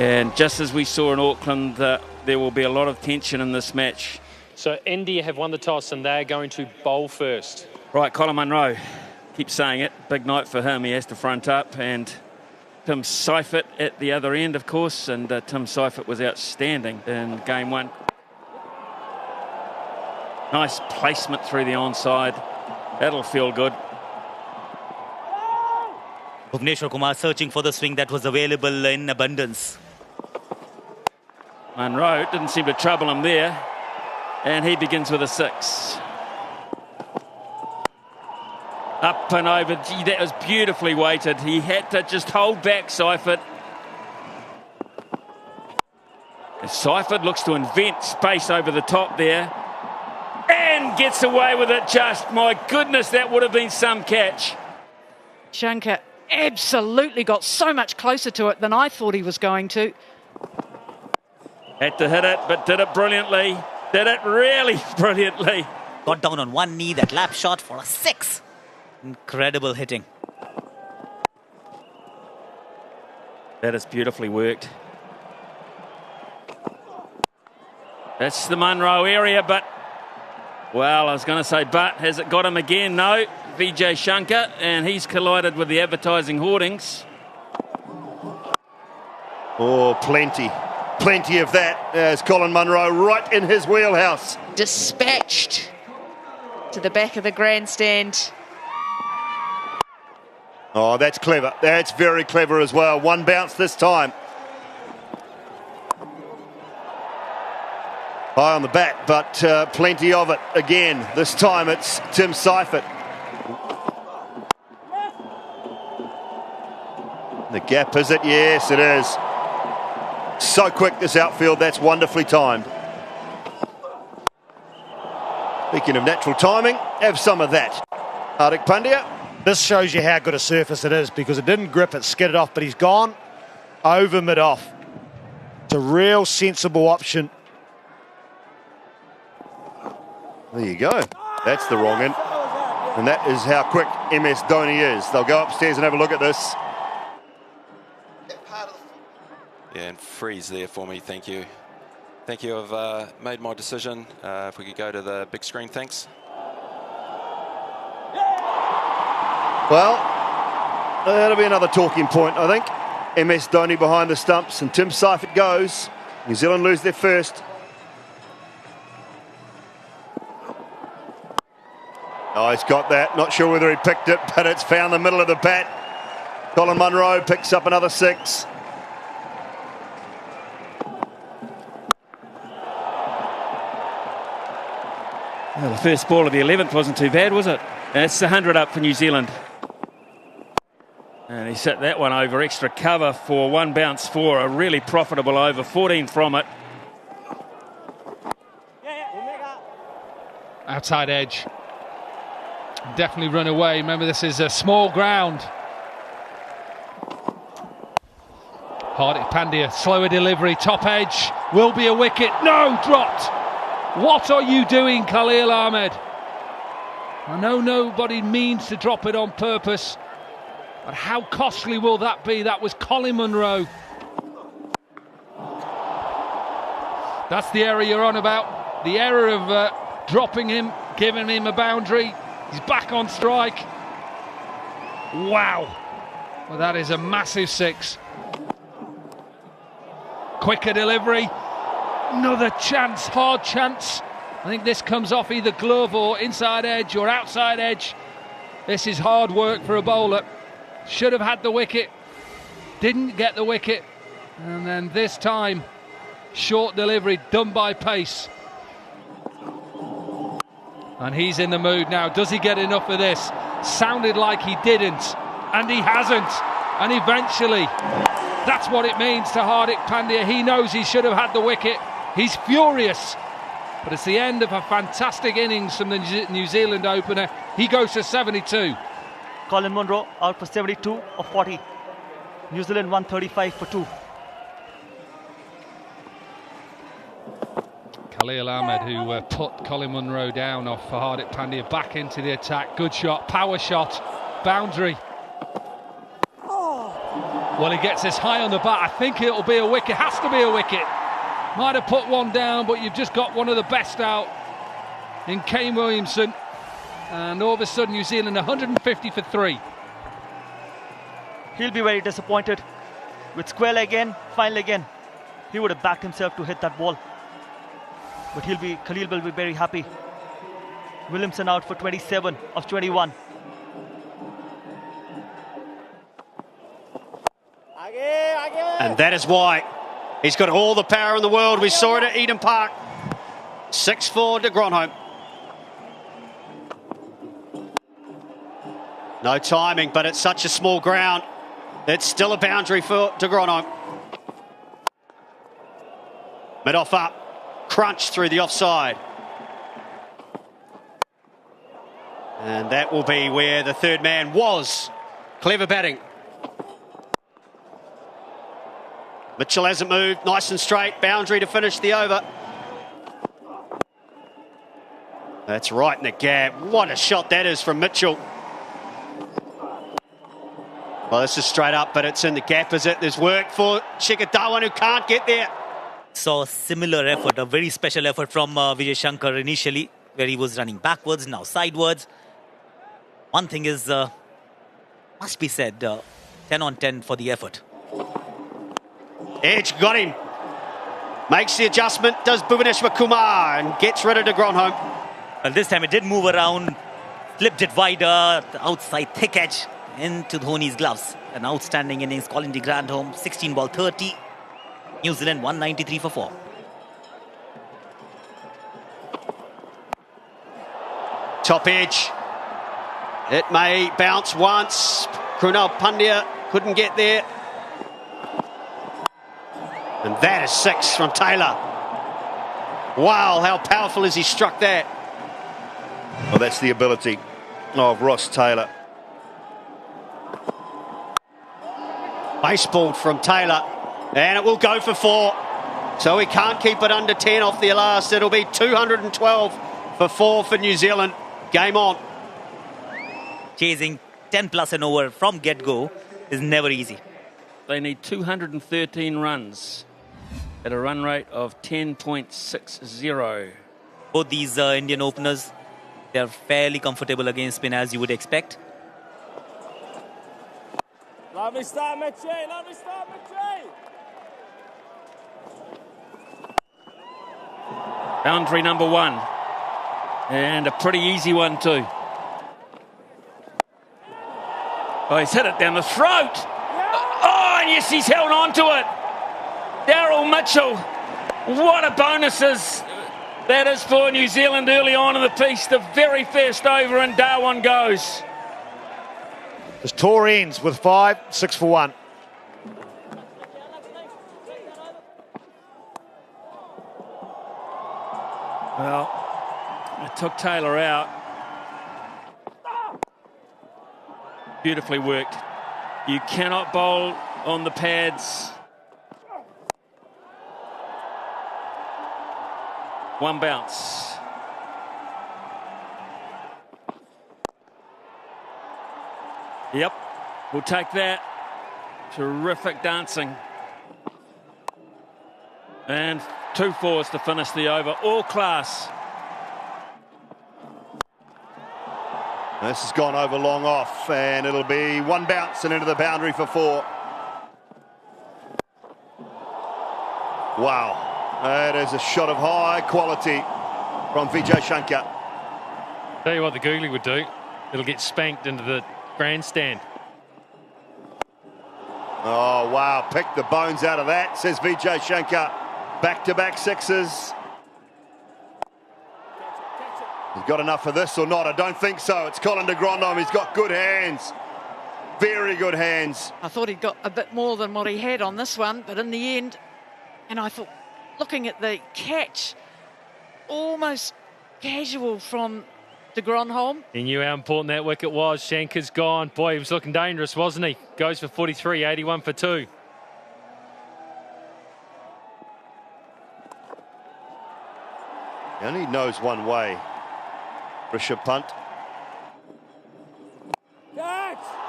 And just as we saw in Auckland, there will be a lot of tension in this match. So India have won the toss and they're going to bowl first. Right, Colin Munro, keep saying it, big night for him. He has to front up, and Tim Seifert at the other end, of course, and Tim Seifert was outstanding in game one. Nice placement through the onside. That'll feel good. Bhuvneshwar Kumar searching for the swing that was available in abundance. Munro didn't seem to trouble him there, and he begins with a 6. Up and over. Gee, that was beautifully weighted. He had to just hold back Seifert. Seifert looks to invent space over the top there and gets away with it just. My goodness, that would have been some catch. Shankar absolutely got so much closer to it than I thought he was going to. Had to hit it, but did it brilliantly. Did it really brilliantly. Got down on one knee, that lap shot for a 6. Incredible hitting. That is beautifully worked. That's the Munro area, but, well, I was going to say, but has it got him again? No. Vijay Shankar, and he's collided with the advertising hoardings. Oh, plenty of that as Colin Munro right in his wheelhouse. Dispatched to the back of the grandstand. Oh, that's clever. That's very clever as well. One bounce this time. High on the bat, but plenty of it again. This time it's Tim Seifert. The gap, is it? Yes, it is. So quick, this outfield. That's wonderfully timed. Speaking of natural timing, have some of that. Hardik Pandya. This shows you how good a surface it is, because it didn't grip it, skidded off, but he's gone over mid-off. It's a real sensible option. There you go. That's the wrong end. And that is how quick MS Dhoni is. They'll go upstairs and have a look at this. Yeah, and freeze there for me, thank you. Thank you, I've made my decision. If we could go to the big screen, thanks. Well, that'll be another talking point, I think. MS Dhoni behind the stumps, and Tim Seifert goes. New Zealand lose their first. Oh, he's got that. Not sure whether he picked it, but it's found the middle of the bat. Colin Munro picks up another 6. Well, the first ball of the 11th wasn't too bad, was it? That's the 100 up for New Zealand. And he set that one over extra cover for one bounce for a really profitable over, 14 from it. Outside edge. Definitely run away. Remember, this is a small ground. Hardik Pandya, slower delivery, top edge. Will be a wicket. No, dropped. What are you doing, Khalil Ahmed? I know nobody means to drop it on purpose, but how costly will that be? That was Colin Munro. That's the error you're on about. The error of dropping him, giving him a boundary. He's back on strike. Wow. Well, that is a massive 6. Quicker delivery. Another chance, hard chance. I think this comes off either glove or inside edge or outside edge. This is hard work for a bowler. Should have had the wicket. Didn't get the wicket. And then this time, short delivery done by pace. And he's in the mood now. Does he get enough of this? Sounded like he didn't. And he hasn't. And eventually, that's what it means to Hardik Pandya. He knows he should have had the wicket. He's furious. But it's the end of a fantastic innings from the New Zealand opener. He goes to 72. Colin Munro out for 72 of 40. New Zealand 135 for 2. Khalil Ahmed, who put Colin Munro down off for Hardik Pandya, back into the attack. Good shot, power shot, boundary. Well, he gets this high on the bat. I think it'll be a wicket. Has to be a wicket. Might have put one down, but you've just got one of the best out in Kane Williamson. And all of a sudden, New Zealand 150 for 3. He'll be very disappointed. With square leg in, fine leg in, he would have backed himself to hit that ball. But Khalil will be very happy. Williamson out for 27 of 21. And that is why he's got all the power in the world. We saw it at Eden Park. 6-4 to Gronholm. No timing, but it's such a small ground. It's still a boundary for de Gronholm. Mid-off up, crunch through the offside. And that will be where the third man was. Clever batting. Mitchell hasn't moved, nice and straight, boundary to finish the over. That's right in the gap. What a shot that is from Mitchell. Well, this is straight up, but it's in the gap, is it? There's work for Shikhar Dhawan, who can't get there. Saw a similar effort, a very special effort from Vijay Shankar initially, where he was running backwards, now sidewards. One thing is, must be said, 10 on 10 for the effort. Edge got him. Makes the adjustment, does Bhuvaneshwar Kumar, and gets rid of de Gronholm. Well, this time it did move around, flipped it wider, the outside thick edge into Dhoni's gloves. An outstanding innings, Colin de Grandhomme, 16 ball 30. New Zealand 193 for 4. Top edge. It may bounce once. Krunal Pandya couldn't get there. And that is 6 from Taylor. Wow, how powerful has he struck that? Well, that's the ability of Ross Taylor. Baseball from Taylor. And it will go for 4. So he can't keep it under 10 off the last. It'll be 212 for 4 for New Zealand. Game on. Chasing 10 plus and over from get-go is never easy. They need 213 runs at a run rate of 10.60. Both these Indian openers, they're fairly comfortable against spin, as you would expect. Lovely start, Mitchie. Lovely start, Mitchie. Boundary number 1. And a pretty easy one too. Oh, he's hit it down the throat. Oh, and yes, he's held on to it. Daryl Mitchell. What a bonus that is for New Zealand early on in the piece. The very first over, and Dhawan goes. This tour ends with 5, 6 for 1. Well, it took Taylor out. Beautifully worked. You cannot bowl on the pads. One bounce. Yep, we'll take that. Terrific dancing. And 2 fours to finish the over. All class. This has gone over long off, and it'll be 1 bounce and into the boundary for 4. Wow, that is a shot of high quality from Vijay Shankar. Tell you what the googly would do. It'll get spanked into the grandstand. Oh, wow, pick the bones out of that, says Vijay Shankar. Back-to-back 6s. He's got enough for this or not? I don't think so. It's Colin de Grandhomme. He's got good hands. Very good hands. I thought he'd got a bit more than what he had on this one, but in the end, and I thought, looking at the catch, almost casual from de Grandhomme. He knew how important that wicket was. Shankar's gone. Boy, he was looking dangerous, wasn't he? Goes for 43, 81 for 2. He only knows one way. Rishabh Pant.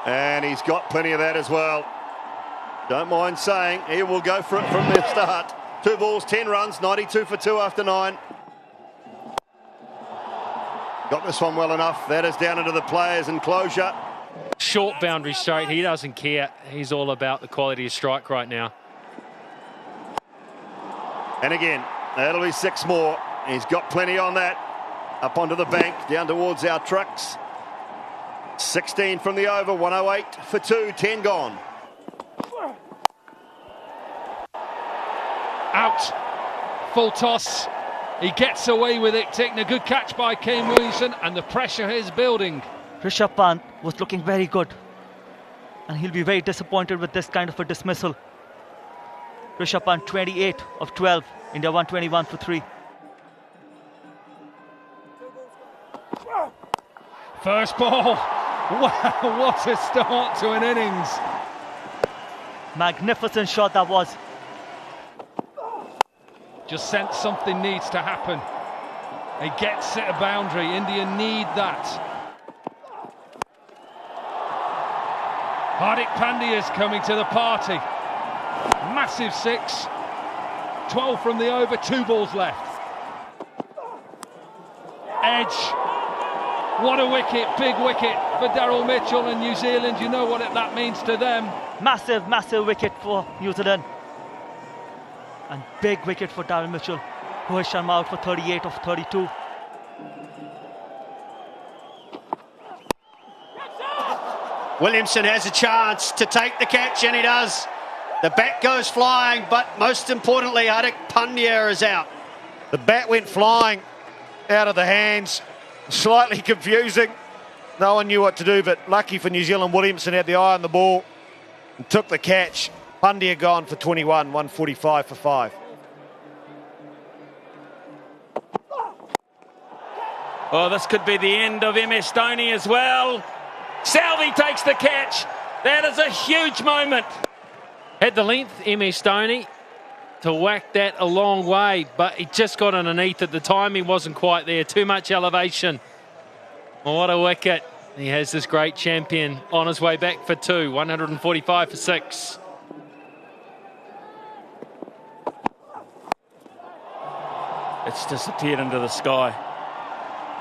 And he's got plenty of that as well. Don't mind saying he will go for it from the start. 2 balls, 10 runs, 92 for 2 after 9. Got this one well enough. That is down into the players' enclosure. Short boundary straight. He doesn't care. He's all about the quality of strike right now. And again, that'll be 6 more. He's got plenty on that. Up onto the bank, down towards our trucks. 16 from the over, 108 for 2, 10 gone. Out. Full toss. He gets away with it, taking a good catch by Kane Williamson, and the pressure is building. Rishabh Pant was looking very good, and he'll be very disappointed with this kind of a dismissal. Rishabh Pant 28 of 12, India 121 for 3. First ball. Wow, what a start to an innings. Magnificent shot that was. Just sense something needs to happen. He gets it a boundary. India need that. Hardik Pandya's coming to the party. Massive 6. 12 from the over, 2 balls left. Edge. What a wicket, big wicket for Daryl Mitchell and New Zealand. You know what that means to them. Massive, massive wicket for New Zealand. And big wicket for Daryl Mitchell. Rohit Sharma out for 38 of 32. Williamson has a chance to take the catch, and he does. The bat goes flying, but most importantly, Hardik Pandya is out. The bat went flying out of the hands. Slightly confusing. No one knew what to do, but lucky for New Zealand, Williamson had the eye on the ball and took the catch. Pandya gone for 21, 145 for 5. Oh, this could be the end of MS Dhoni as well. Salvi takes the catch. That is a huge moment. Had the length, MS Dhoni, to whack that a long way, but he just got underneath at the time. He wasn't quite there. Too much elevation. Oh, what a wicket. He has this great champion on his way back for 2, 145 for 6. It's disappeared into the sky.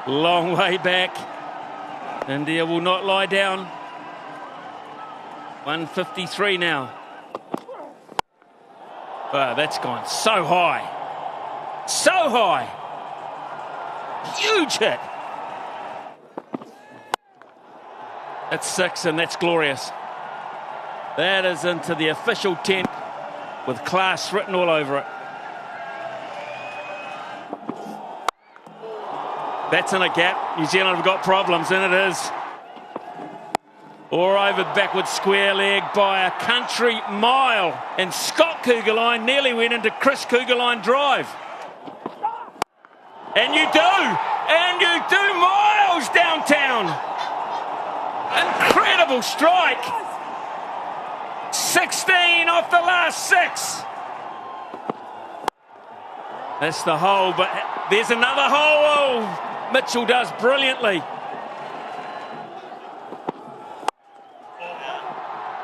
Long way back. India will not lie down. 153 now. Wow, that's gone so high. So high. Huge hit. That's 6, and that's glorious. That is into the official tent with class written all over it. That's in a gap. New Zealand have got problems, and it is. Or over backward square leg by a country mile. And Scott Kugelheim nearly went into Chris Kugelheim drive. And you do miles downtown. Incredible strike. 16 off the last 6. That's the hole, but there's another hole. Oh, Mitchell does brilliantly.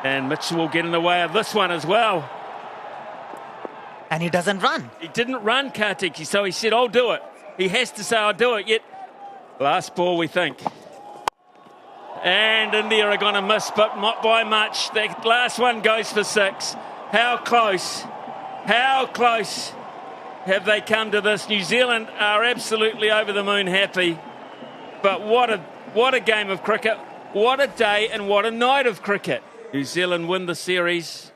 And Mitchell will get in the way of this one as well. And he doesn't run. He didn't run, Kartik, so he said, I'll do it. He has to say, I'll do it, yet last ball, we think. And India are going to miss, but not by much. The last one goes for 6. How close have they come to this? New Zealand are absolutely over the moon happy. But what a game of cricket. What a day and what a night of cricket. New Zealand win the series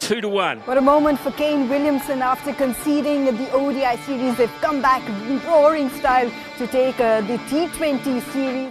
2-1. What a moment for Kane Williamson after conceding the ODI series. They've come back roaring style to take the T20 series.